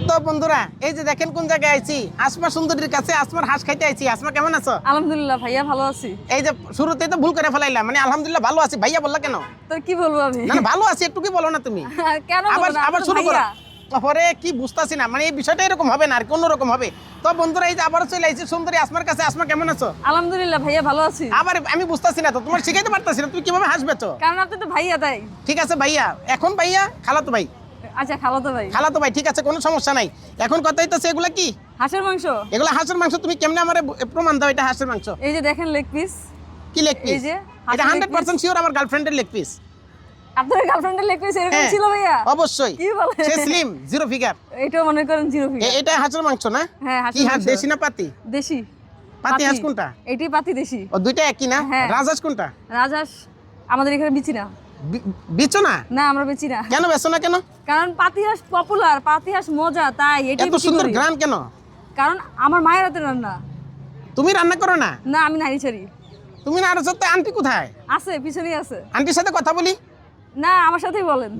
তো বন্ধুরা এই যে দেখেন কোন জায়গায় আইছি, আসমা সুন্দরীর কাছে। আসমার হাঁস খাইতে আইছি। আসমা কেমন আছো? আলহামদুলিল্লাহ ভাইয়া ভালো আছি। এই যে শুরুতেই তো ভুল করে ফেলাইলাম, মানে আলহামদুলিল্লাহ ভালো আছি ভাইয়া বললা কেন? তো কি বলবো আমি? না না, ভালো আছি একটু কি বলো না তুমি? কেন আবার বলবো না? আবার আপনি তো শুরু করো। ভাইয়া। পরে কি বুঝতাছি না, মানে এই বিষয়টা এরকম হবে না, আর কোন রকম হবে। তো বন্ধুরা এই যে আবার চলে আইছি সুন্দরী আসমার কাছে। আসমা কেমন আছো? আলহামদুলিল্লাহ ভাইয়া ভালো আছি। আবার আমি বুঝতাছি না তো, তোমার শিখাইতে পারতাছি না, তুমি কিভাবে হাসবে তো? কারণ আপনি তো ভাইয়া তাই। ঠিক আছে ভাইয়া, এখন ভাইয়া খালাতো ভাই। আচ্ছা খালাতো ভাই। খালাতো ভাই ঠিক আছে, কোনো সমস্যা নাই। এখন কথা হইতাছে এগুলা কি? হাঁসের মাংস। এগুলা হাঁসের মাংস। তুমি কেমনে আমারে প্রমাণ দাও এটা হাঁসের মাংস? এই যে দেখেন লেগ পিস। কি লেগ পিস? এই যে এটা হাঁসের leg 100% শিওর আমার গার্লফ্রেন্ডের লেগ পিস। আপনার গার্লফ্রেন্ডের লেগ পিস এরকম হ্যাঁ, ছিল ভাইয়া? অবশ্যই। কি বলে? সে স্লিম, জিরো ফিগার। এটাও মনে করেন জিরো ফিগার। এটা হাঁসের মাংস না? হ্যাঁ কি হাঁসের হাঁস, মাংস। দেশি না পাতি? দেশি। পাতি হাঁস কোনটা? এটাই পাতি দেশি। ও দুইটা একই না? হ্যাঁ। রাজহাঁস কোনটা? রাজহাঁস আমাদের এখানে বিচি না। বিচো না? না আমরা বেচি না। কেন বেচো না কেন? কারণ পাতি হাঁস পপুলার, পাতি হাঁস মজা, তাই এটাই এত বিক্রি সুন্দর করি। গ্রান কেন? কারণ আমার মায়ের হাতে রান্না। তুমি রান্না করো না? না আমি নারী ছাড়ি। তুমি না? আর সত্যি আন্টি কোথায়? আছে পিছনেই আছে। আন্টির সাথে কথা বলি। না আমার সাথেই বলেন।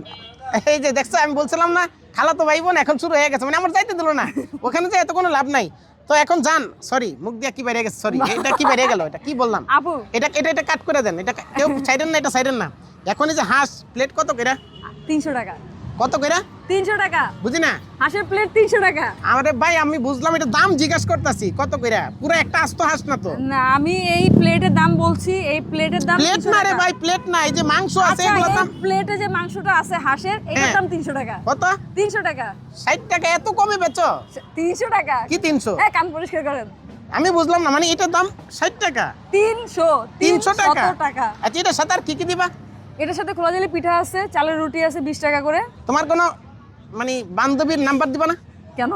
এই যে দেখছো, আমি বলছিলাম না খালাতো ভাই বোন এখন শুরু হয়ে গেছে, মানে আমার যাইতে দিল না। ওখানে যে এত কোনো লাভ নাই। তো এখন যান। সরি, মুখ দিয়ে কি বেরিয়ে গেছে, সরি। এটা কি বেরিয়ে গেল? এটা কি বললাম? আপু এটা এটা এটা কাট করে দেন। এটা কেউ সাইডেন না, এটা সাইডেন না। এখন এই যে হাঁস প্লেট কত কইরা? 300 টাকা। কত কইরা? 300 টাকা। বুঝি না। হাঁসের প্লেট 300 টাকা। আমারে ভাই আমি বুঝলাম, এটা দাম জিজ্ঞেস করতেছি কত কইরা। পুরো একটা আস্ত হাঁস না তো। না আমি এই প্লেটের দাম বলছি, এই প্লেটের দাম প্লেট 300 না রে টাকা। ভাই, প্লেট না। এই যে মাংস আছে আচ্ছা এগুলোর এই দাম প্লেটে যে মাংসটা আছে হাঁসের, এটার হ্যাঁ। দাম 300 টাকা। কত? 300 টাকা। 60 টাকা? এত কমে বেচো? 300 টাকা। কি 300? হ্যাঁ কান পরিষ্কার করেন। আমি বুঝলাম না, মানে এটার দাম 60 টাকা? 300 300 টাকা? টাকা। আচ্ছা এটার সাথে আর কি কি দিবা? এটার সাথে খোলা জালি পিঠা আছে, চালের রুটি আছে 20 টাকা করে। তোমার কোনো মানে বান্ধবীর নাম্বার দিবা না? কেন?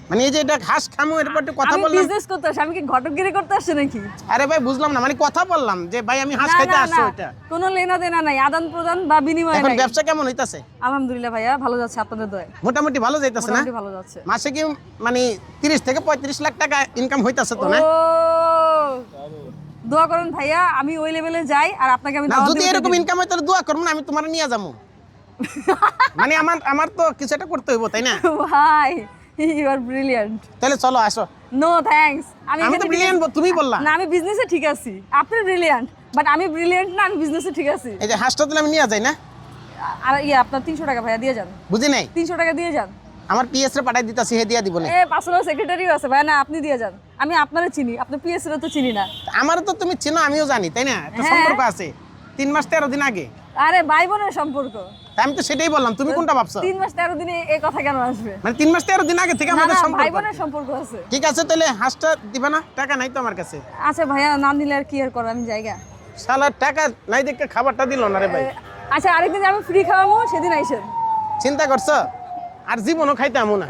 মানে এই যে এটা ঘাস খামু, এর উপর একটু কথা আমি বললাম। বিজনেস করতে আসছি, আমি কি ঘটকগিরি করতে আসছি নাকি? আরে ভাই বুঝলাম না, মানে কথা বললাম যে ভাই আমি হাঁস খাইতে আসছি ওইটা। কোনো লেনা দেনা নাই, আদান প্রদান বা বিনিময় এখন নাই। ব্যবসা কেমন হইতাছে? আলহামদুলিল্লাহ ভাইয়া ভালো যাচ্ছে আপনাদের দয়ায়। মোটামুটি ভালো যাইতাছে না? মোটামুটি ভালো যাচ্ছে। মাসে কি মানে 30 থেকে 35 লাখ টাকা ইনকাম হইতাছে তো না? ও দোয়া করেন ভাইয়া, আমি ওই লেভেলে যাই আর আপনাকে আমি না দাওয়াত যদি দিব এরকম সেদিন। ইনকাম হয় তাহলে দোয়া করবো না, আমি তোমার নিয়ে যাবো। মানে আমার তো কিছু একটা করতে হইব তাই না? ভাই ইউ আর ব্রিলিয়ান্ট। তাহলে চলো আসো। No thanks. আমি এখানে তো ঠিক ব্রিলিয়ান্ট, আছি। তুমি বললা। না আমি বিজনেসে ঠিক আছি, আপনি ব্রিলিয়ান্ট, বাট আমি ব্রিলিয়ান্ট না, আমি বিজনেসে ঠিক আছি। এই যে হাঁসটা তাহলে আমি নিয়ে যাই না? আর আপনার 300 টাকা ভাইয়া দিয়ে যান। বুঝি নাই। 300 টাকা দিয়ে যান। আমার পিএস রে পাঠাই দিতাছি, হে দিয়া দিব না। পার্সোনাল সেক্রেটারিও আছে ভাই, না আপনি দিয়ে যান। আমি আপনারে চিনি, আপনি পিএস এর তো চিনি না। আমার তো তুমি চেনো, আমিও জানি তাই না? একটা হ্যাঁ। সম্পর্ক আছে 3 মাস 13 দিন আগে। আরে ভাই বোনের সম্পর্ক। তা আমি তো সেটাই বললাম, তুমি কোনটা ভাবছো? 3 মাস 13 দিনে এই কথা কেন আসবে? মানে 3 মাস 13 দিন আগে থেকে না আমাদের না ভাই সম্পর্ক। বোনের সম্পর্ক আছে। ঠিক আছে তাহলে হাঁসটা দিবা না? টাকা নাই তো আমার কাছে। আচ্ছা ভাইয়া না নিলে আর কি আর করার, আমি জায়গা। শালা টাকা নাই দেখে খাবারটা দিল না রে ভাই। আচ্ছা আরেকদিন আমি ফ্রি খাওয়াবো, সেদিন আইসেন। চিন্তা করছো? আর জীবনও খাইতে আমু না।